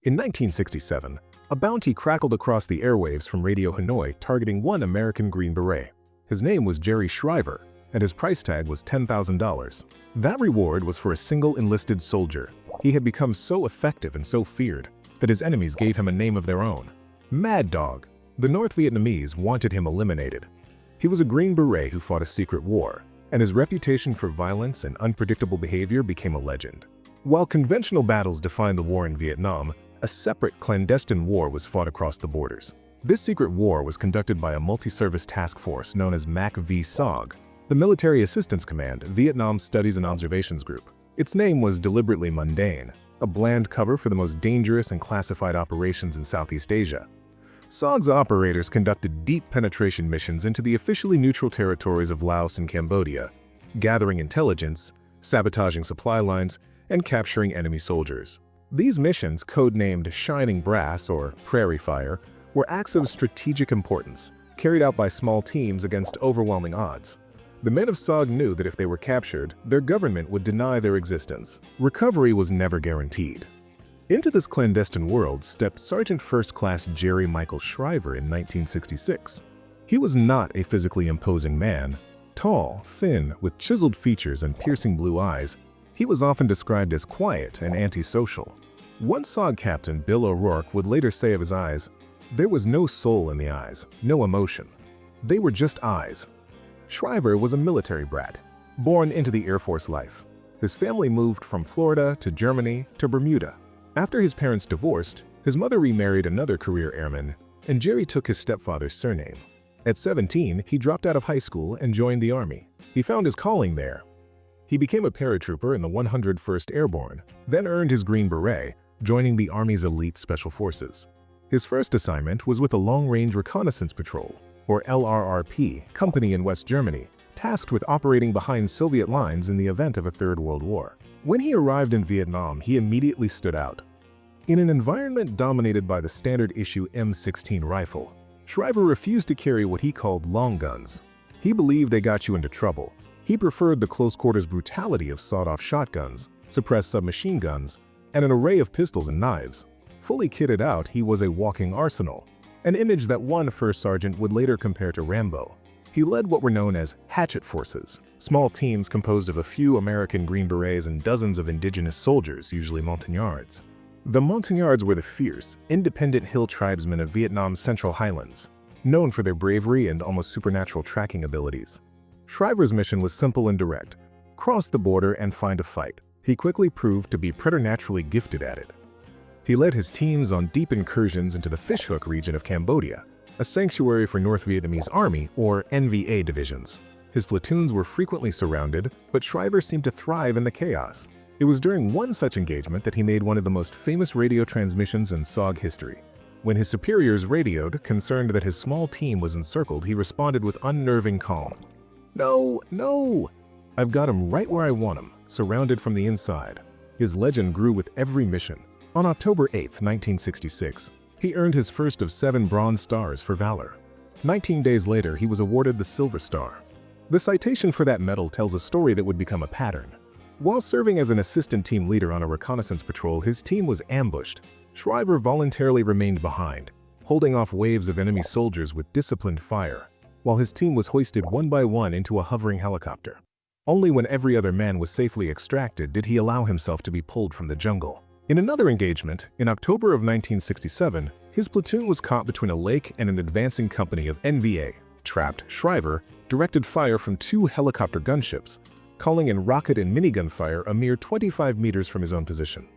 In 1967, a bounty crackled across the airwaves from Radio Hanoi targeting one American Green Beret. His name was Jerry Shriver, and his price tag was $10,000. That reward was for a single enlisted soldier. He had become so effective and so feared that his enemies gave him a name of their own, Mad Dog. The North Vietnamese wanted him eliminated. He was a Green Beret who fought a secret war, and his reputation for violence and unpredictable behavior became a legend. While conventional battles defined the war in Vietnam, a separate clandestine war was fought across the borders. This secret war was conducted by a multi-service task force known as MACV-SOG, the Military Assistance Command, Vietnam Studies and Observations Group. Its name was deliberately mundane, a bland cover for the most dangerous and classified operations in Southeast Asia. SOG's operators conducted deep penetration missions into the officially neutral territories of Laos and Cambodia, gathering intelligence, sabotaging supply lines, and capturing enemy soldiers. These missions, codenamed Shining Brass or Prairie Fire, were acts of strategic importance, carried out by small teams against overwhelming odds. The men of SOG knew that if they were captured, their government would deny their existence. Recovery was never guaranteed. Into this clandestine world stepped Sergeant First Class Jerry Michael Shriver in 1966. He was not a physically imposing man. Tall, thin, with chiseled features and piercing blue eyes, he was often described as quiet and antisocial. One SOG captain, Bill O'Rourke, would later say of his eyes, "There was no soul in the eyes, no emotion. They were just eyes." Shriver was a military brat, born into the Air Force life. His family moved from Florida to Germany to Bermuda. After his parents divorced, his mother remarried another career airman, and Jerry took his stepfather's surname. At 17, he dropped out of high school and joined the Army. He found his calling there. He became a paratrooper in the 101st Airborne, then earned his Green Beret, joining the Army's elite special forces. His first assignment was with a Long-Range Reconnaissance Patrol, or LRRP, company in West Germany, tasked with operating behind Soviet lines in the event of a Third World War. When he arrived in Vietnam, he immediately stood out. In an environment dominated by the standard-issue M16 rifle, Shriver refused to carry what he called long guns. He believed they got you into trouble. He preferred the close-quarters brutality of sawed-off shotguns, suppressed submachine guns, and an array of pistols and knives. Fully kitted out, he was a walking arsenal, an image that one first sergeant would later compare to Rambo. He led what were known as Hatchet Forces, small teams composed of a few American Green Berets and dozens of indigenous soldiers, usually Montagnards. The Montagnards were the fierce, independent hill tribesmen of Vietnam's Central Highlands, known for their bravery and almost supernatural tracking abilities. Shriver's mission was simple and direct: cross the border and find a fight. He quickly proved to be preternaturally gifted at it. He led his teams on deep incursions into the Fishhook region of Cambodia, a sanctuary for North Vietnamese Army, or NVA divisions. His platoons were frequently surrounded, but Shriver seemed to thrive in the chaos. It was during one such engagement that he made one of the most famous radio transmissions in SOG history. When his superiors radioed, concerned that his small team was encircled, he responded with unnerving calm. "No, no! I've got him right where I want him, surrounded from the inside." His legend grew with every mission. On October 8, 1966, he earned his first of 7 Bronze Stars for valor. 19 days later, he was awarded the Silver Star. The citation for that medal tells a story that would become a pattern. While serving as an assistant team leader on a reconnaissance patrol, his team was ambushed. Shriver voluntarily remained behind, holding off waves of enemy soldiers with disciplined fire, while his team was hoisted one by one into a hovering helicopter. Only when every other man was safely extracted did he allow himself to be pulled from the jungle. In another engagement, in October of 1967, his platoon was caught between a lake and an advancing company of NVA. Trapped, Shriver directed fire from 2 helicopter gunships, calling in rocket and minigun fire a mere 25 meters from his own position.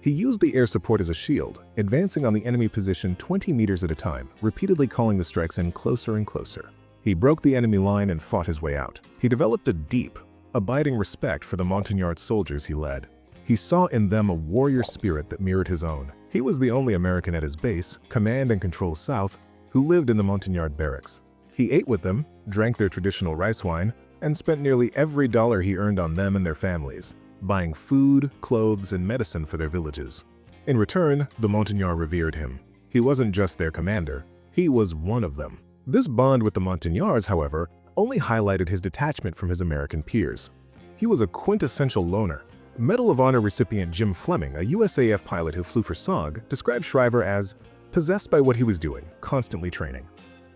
He used the air support as a shield, advancing on the enemy position 20 meters at a time, repeatedly calling the strikes in closer and closer. He broke the enemy line and fought his way out. He developed a deep, abiding respect for the Montagnard soldiers he led. He saw in them a warrior spirit that mirrored his own. He was the only American at his base, Command and Control South, who lived in the Montagnard barracks. He ate with them, drank their traditional rice wine, and spent nearly every dollar he earned on them and their families, buying food, clothes, and medicine for their villages. In return, the Montagnard revered him. He wasn't just their commander, he was one of them. This bond with the Montagnards, however, only highlighted his detachment from his American peers. He was a quintessential loner, Medal of Honor recipient Jim Fleming, a USAF pilot who flew for SOG, described Shriver as possessed by what he was doing, constantly training.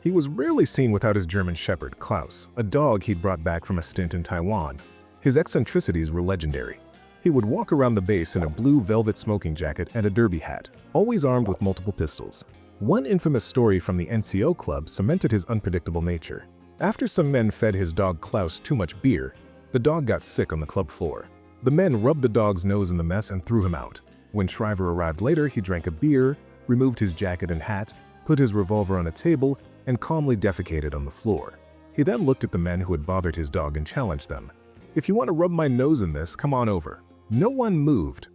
He was rarely seen without his German shepherd, Klaus, a dog he'd brought back from a stint in Taiwan. His eccentricities were legendary. He would walk around the base in a blue velvet smoking jacket and a derby hat, always armed with multiple pistols. One infamous story from the NCO club cemented his unpredictable nature. After some men fed his dog Klaus too much beer, the dog got sick on the club floor. The men rubbed the dog's nose in the mess and threw him out. When Shriver arrived later, he drank a beer, removed his jacket and hat, put his revolver on a table, and calmly defecated on the floor. He then looked at the men who had bothered his dog and challenged them. "If you want to rub my nose in this, come on over." No one moved.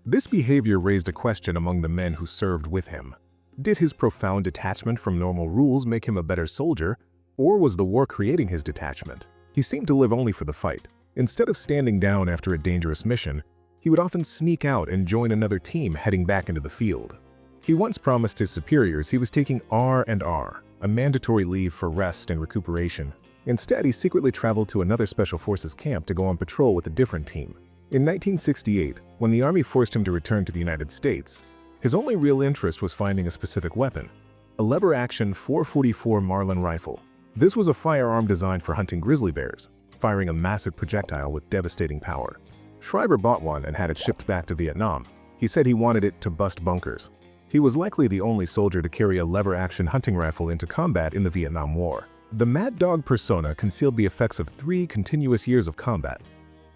This behavior raised a question among the men who served with him. Did his profound detachment from normal rules make him a better soldier, or was the war creating his detachment? He seemed to live only for the fight. Instead of standing down after a dangerous mission, he would often sneak out and join another team heading back into the field. He once promised his superiors he was taking R&R, a mandatory leave for rest and recuperation. Instead, he secretly traveled to another Special Forces camp to go on patrol with a different team. In 1968, when the Army forced him to return to the United States, his only real interest was finding a specific weapon, a lever-action .444 Marlin rifle. This was a firearm designed for hunting grizzly bears, firing a massive projectile with devastating power. Shriver bought one and had it shipped back to Vietnam. He said he wanted it to bust bunkers. He was likely the only soldier to carry a lever-action hunting rifle into combat in the Vietnam War. The Mad Dog persona concealed the effects of 3 continuous years of combat.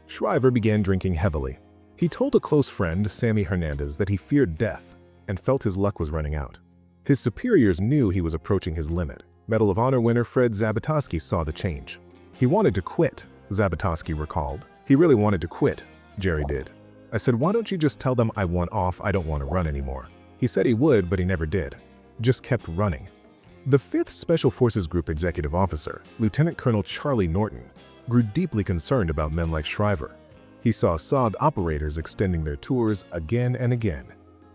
Shriver began drinking heavily. He told a close friend, Sammy Hernandez, that he feared death and felt his luck was running out. His superiors knew he was approaching his limit. Medal of Honor winner Fred Zabatoski saw the change. He wanted to quit, Zabatoski recalled. He really wanted to quit, Jerry did. "I said, why don't you just tell them I want off, I don't want to run anymore." He said he would, but he never did. Just kept running. The 5th Special Forces Group Executive Officer, Lieutenant Colonel Charlie Norton, grew deeply concerned about men like Shriver. He saw SOG operators extending their tours again and again.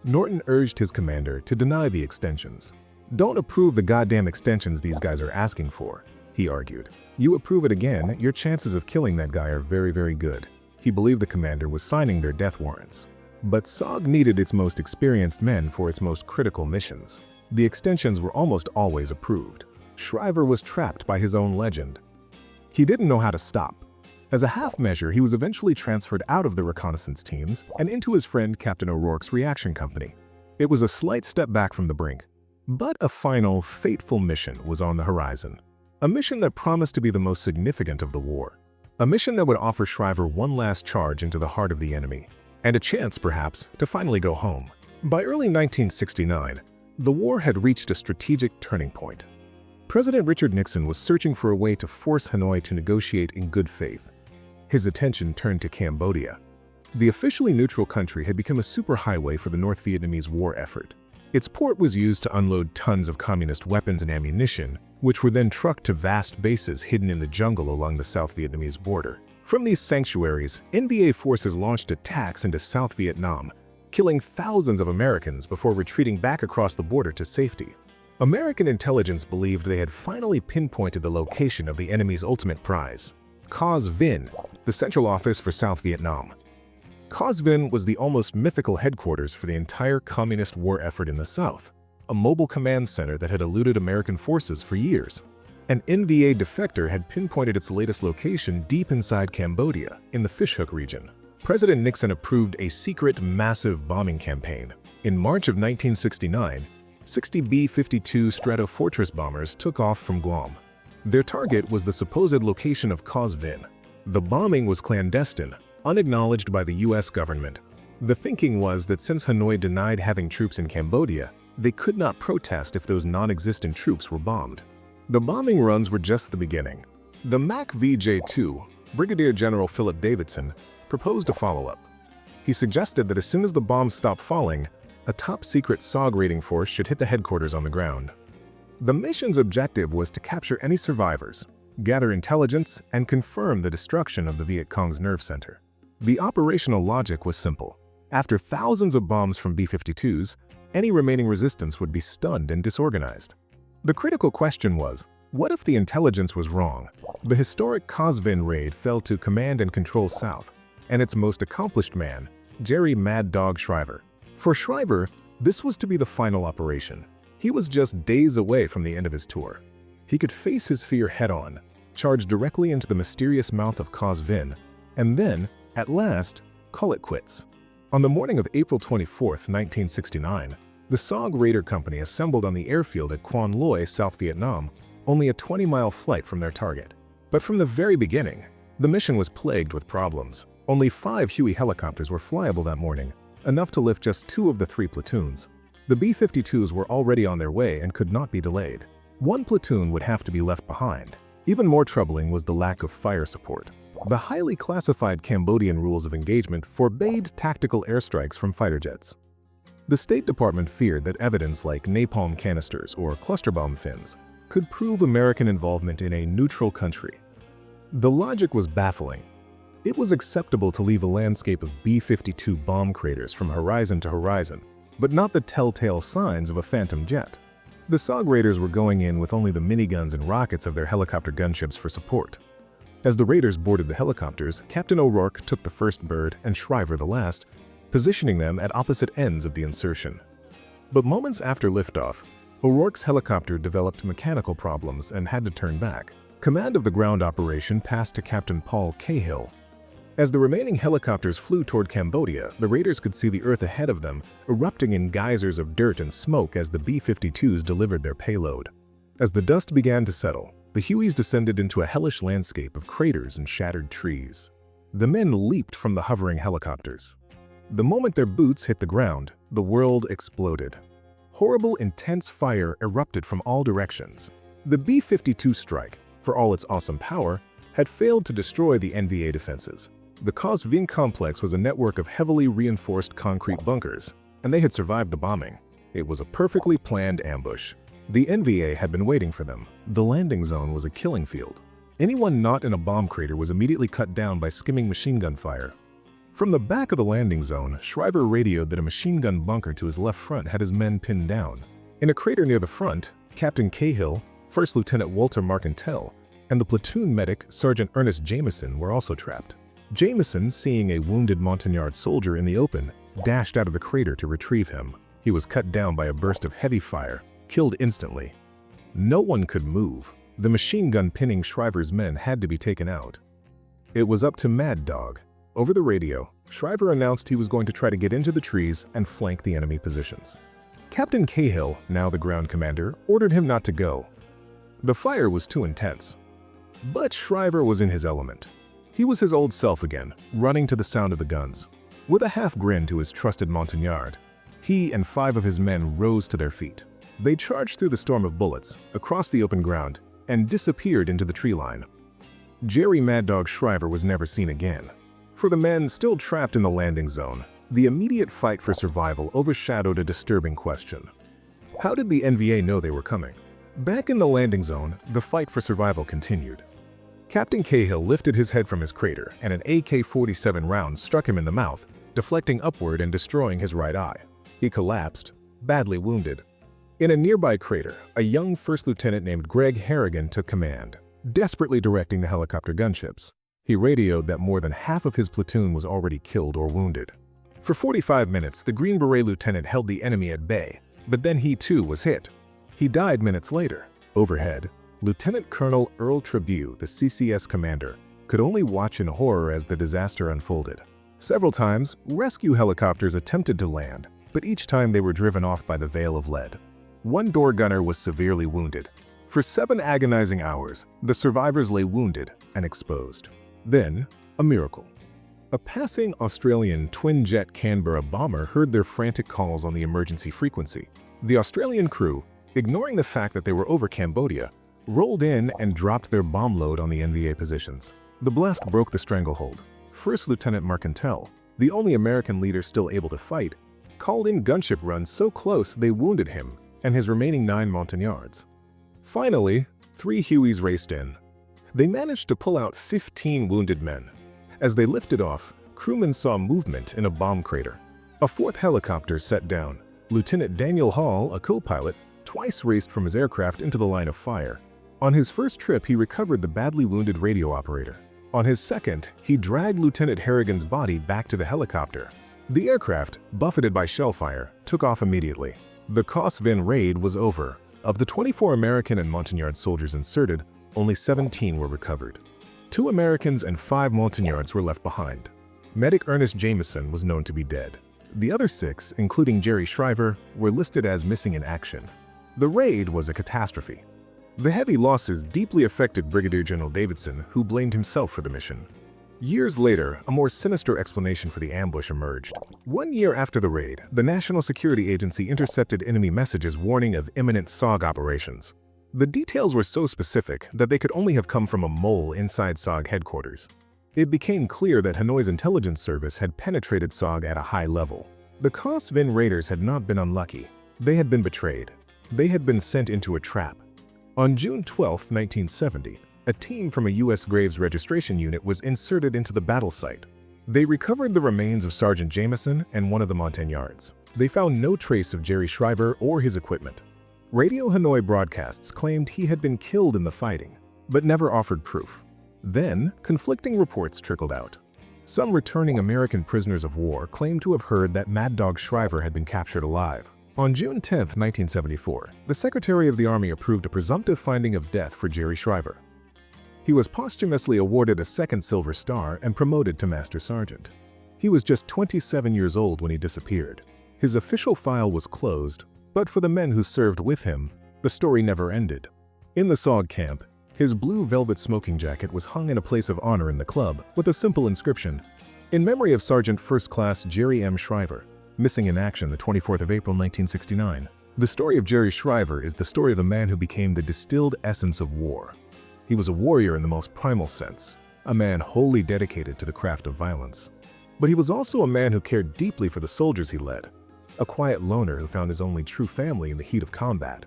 Norton urged his commander to deny the extensions. "Don't approve the goddamn extensions these guys are asking for," he argued. "You approve it again, your chances of killing that guy are very, very good." He believed the commander was signing their death warrants. But SOG needed its most experienced men for its most critical missions. The extensions were almost always approved. Shriver was trapped by his own legend. He didn't know how to stop. As a half measure, he was eventually transferred out of the reconnaissance teams and into his friend Captain O'Rourke's reaction company. It was a slight step back from the brink, but a final, fateful mission was on the horizon. A mission that promised to be the most significant of the war. A mission that would offer Shriver one last charge into the heart of the enemy, and a chance, perhaps, to finally go home. By early 1969, the war had reached a strategic turning point. President Richard Nixon was searching for a way to force Hanoi to negotiate in good faith. His attention turned to Cambodia. The officially neutral country had become a superhighway for the North Vietnamese war effort. Its port was used to unload tons of communist weapons and ammunition, which were then trucked to vast bases hidden in the jungle along the South Vietnamese border. From these sanctuaries, NVA forces launched attacks into South Vietnam, killing thousands of Americans before retreating back across the border to safety. American intelligence believed they had finally pinpointed the location of the enemy's ultimate prize, COS-VN, the Central Office for South Vietnam. COSV-N was the almost mythical headquarters for the entire communist war effort in the South, a mobile command center that had eluded American forces for years. An NVA defector had pinpointed its latest location deep inside Cambodia, in the Fishhook region. President Nixon approved a secret, massive bombing campaign. In March of 1969, 60 B-52 Stratofortress bombers took off from Guam. Their target was the supposed location of COSV-N. The bombing was clandestine, unacknowledged by the US government. The thinking was that since Hanoi denied having troops in Cambodia, they could not protest if those non-existent troops were bombed. The bombing runs were just the beginning. The MACV-SOG, Brigadier General Philip Davidson, proposed a follow-up. He suggested that as soon as the bombs stopped falling, a top-secret SOG raiding force should hit the headquarters on the ground. The mission's objective was to capture any survivors, gather intelligence, and confirm the destruction of the Viet Cong's nerve center. The operational logic was simple. After thousands of bombs from B-52s, any remaining resistance would be stunned and disorganized. The critical question was, what if the intelligence was wrong? The historic COSV-N raid fell to Command and Control South. and its most accomplished man, Jerry Mad Dog Shriver. For Shriver, this was to be the final operation. He was just days away from the end of his tour. He could face his fear head-on, charge directly into the mysterious mouth of COS-VN, and then, at last, call it quits. On the morning of April 24, 1969, the SOG Raider Company assembled on the airfield at Quan Loy, South Vietnam, only a 20-mile flight from their target. But from the very beginning, the mission was plagued with problems. Only 5 Huey helicopters were flyable that morning, enough to lift just 2 of the 3 platoons. The B-52s were already on their way and could not be delayed. 1 platoon would have to be left behind. Even more troubling was the lack of fire support. The highly classified Cambodian rules of engagement forbade tactical airstrikes from fighter jets. The State Department feared that evidence like napalm canisters or cluster bomb fins could prove American involvement in a neutral country. The logic was baffling. It was acceptable to leave a landscape of B-52 bomb craters from horizon to horizon, but not the telltale signs of a phantom jet. The SOG Raiders were going in with only the miniguns and rockets of their helicopter gunships for support. As the Raiders boarded the helicopters, Captain O'Rourke took the first bird and Shriver the last, positioning them at opposite ends of the insertion. But moments after liftoff, O'Rourke's helicopter developed mechanical problems and had to turn back. Command of the ground operation passed to Captain Paul Cahill. As the remaining helicopters flew toward Cambodia, the Raiders could see the earth ahead of them, erupting in geysers of dirt and smoke as the B-52s delivered their payload. As the dust began to settle, the Hueys descended into a hellish landscape of craters and shattered trees. The men leaped from the hovering helicopters. The moment their boots hit the ground, the world exploded. Horrible, intense fire erupted from all directions. The B-52 strike, for all its awesome power, had failed to destroy the NVA defenses. The COS-VN complex was a network of heavily reinforced concrete bunkers, and they had survived the bombing. It was a perfectly planned ambush. The NVA had been waiting for them. The landing zone was a killing field. Anyone not in a bomb crater was immediately cut down by skimming machine gun fire. From the back of the landing zone, Shriver radioed that a machine gun bunker to his left front had his men pinned down. In a crater near the front, Captain Cahill, First Lieutenant Walter Marcantel, and the platoon medic Sergeant Ernest Jameson were also trapped. Jameson, seeing a wounded Montagnard soldier in the open, dashed out of the crater to retrieve him. He was cut down by a burst of heavy fire, killed instantly. No one could move. The machine gun pinning Shriver's men had to be taken out. It was up to Mad Dog. Over the radio, Shriver announced he was going to try to get into the trees and flank the enemy positions. Captain Cahill, now the ground commander, ordered him not to go. The fire was too intense. But Shriver was in his element. He was his old self again, running to the sound of the guns. With a half grin to his trusted Montagnard, he and 5 of his men rose to their feet. They charged through the storm of bullets, across the open ground, and disappeared into the tree line. Jerry Mad Dog Shriver was never seen again. For the men still trapped in the landing zone, the immediate fight for survival overshadowed a disturbing question. How did the NVA know they were coming? Back in the landing zone, the fight for survival continued. Captain Cahill lifted his head from his crater, and an AK-47 round struck him in the mouth, deflecting upward and destroying his right eye. He collapsed, badly wounded. In a nearby crater, a young first lieutenant named Greg Harrigan took command, desperately directing the helicopter gunships. He radioed that more than half of his platoon was already killed or wounded. For 45 minutes, the Green Beret lieutenant held the enemy at bay, but then he too was hit. He died minutes later. Overhead, Lieutenant Colonel Earl Trabue, the CCS commander, could only watch in horror as the disaster unfolded. Several times, rescue helicopters attempted to land, but each time they were driven off by the veil of lead. One door gunner was severely wounded. For 7 agonizing hours, the survivors lay wounded and exposed. Then, a miracle. A passing Australian twin-jet Canberra bomber heard their frantic calls on the emergency frequency. The Australian crew, ignoring the fact that they were over Cambodia, rolled in and dropped their bomb load on the NVA positions. The blast broke the stranglehold. First Lieutenant Marcantel, the only American leader still able to fight, called in gunship runs so close they wounded him and his remaining 9 Montagnards. Finally, 3 Hueys raced in. They managed to pull out 15 wounded men. As they lifted off, crewmen saw movement in a bomb crater. A 4th helicopter set down. Lieutenant Daniel Hall, a co-pilot, twice raced from his aircraft into the line of fire. On his first trip, he recovered the badly wounded radio operator. On his second, he dragged Lieutenant Harrigan's body back to the helicopter. The aircraft, buffeted by shellfire, took off immediately. The COS-VN raid was over. Of the 24 American and Montagnard soldiers inserted, only 17 were recovered. 2 Americans and 5 Montagnards were left behind. Medic Ernest Jameson was known to be dead. The other 6, including Jerry Shriver, were listed as missing in action. The raid was a catastrophe. The heavy losses deeply affected Brigadier General Davidson, who blamed himself for the mission. Years later, a more sinister explanation for the ambush emerged. 1 year after the raid, the National Security Agency intercepted enemy messages warning of imminent SOG operations. The details were so specific that they could only have come from a mole inside SOG headquarters. It became clear that Hanoi's intelligence service had penetrated SOG at a high level. The COS-VN raiders had not been unlucky. They had been betrayed. They had been sent into a trap. On June 12, 1970, a team from a U.S. Graves registration unit was inserted into the battle site. They recovered the remains of Sergeant Jameson and one of the Montagnards. They found no trace of Jerry Shriver or his equipment. Radio Hanoi broadcasts claimed he had been killed in the fighting, but never offered proof. Then, conflicting reports trickled out. Some returning American prisoners of war claimed to have heard that Mad Dog Shriver had been captured alive. On June 10, 1974, the Secretary of the Army approved a presumptive finding of death for Jerry Shriver. He was posthumously awarded a second Silver Star and promoted to Master Sergeant. He was just 27 years old when he disappeared. His official file was closed, but for the men who served with him, the story never ended. In the SOG camp, his blue velvet smoking jacket was hung in a place of honor in the club with a simple inscription, "In memory of Sergeant First Class Jerry M. Shriver, missing in action the 24th of April 1969. The story of Jerry Shriver is the story of a man who became the distilled essence of war. He was a warrior in the most primal sense, a man wholly dedicated to the craft of violence. But he was also a man who cared deeply for the soldiers he led, a quiet loner who found his only true family in the heat of combat.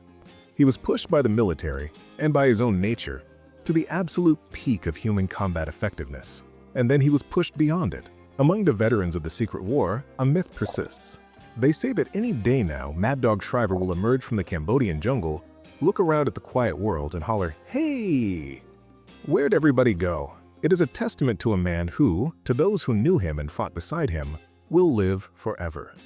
He was pushed by the military, and by his own nature, to the absolute peak of human combat effectiveness. And then he was pushed beyond it. Among the veterans of the Secret War, a myth persists. They say that any day now, Mad Dog Shriver will emerge from the Cambodian jungle, look around at the quiet world and holler, "Hey! Where'd everybody go?" It is a testament to a man who, to those who knew him and fought beside him, will live forever.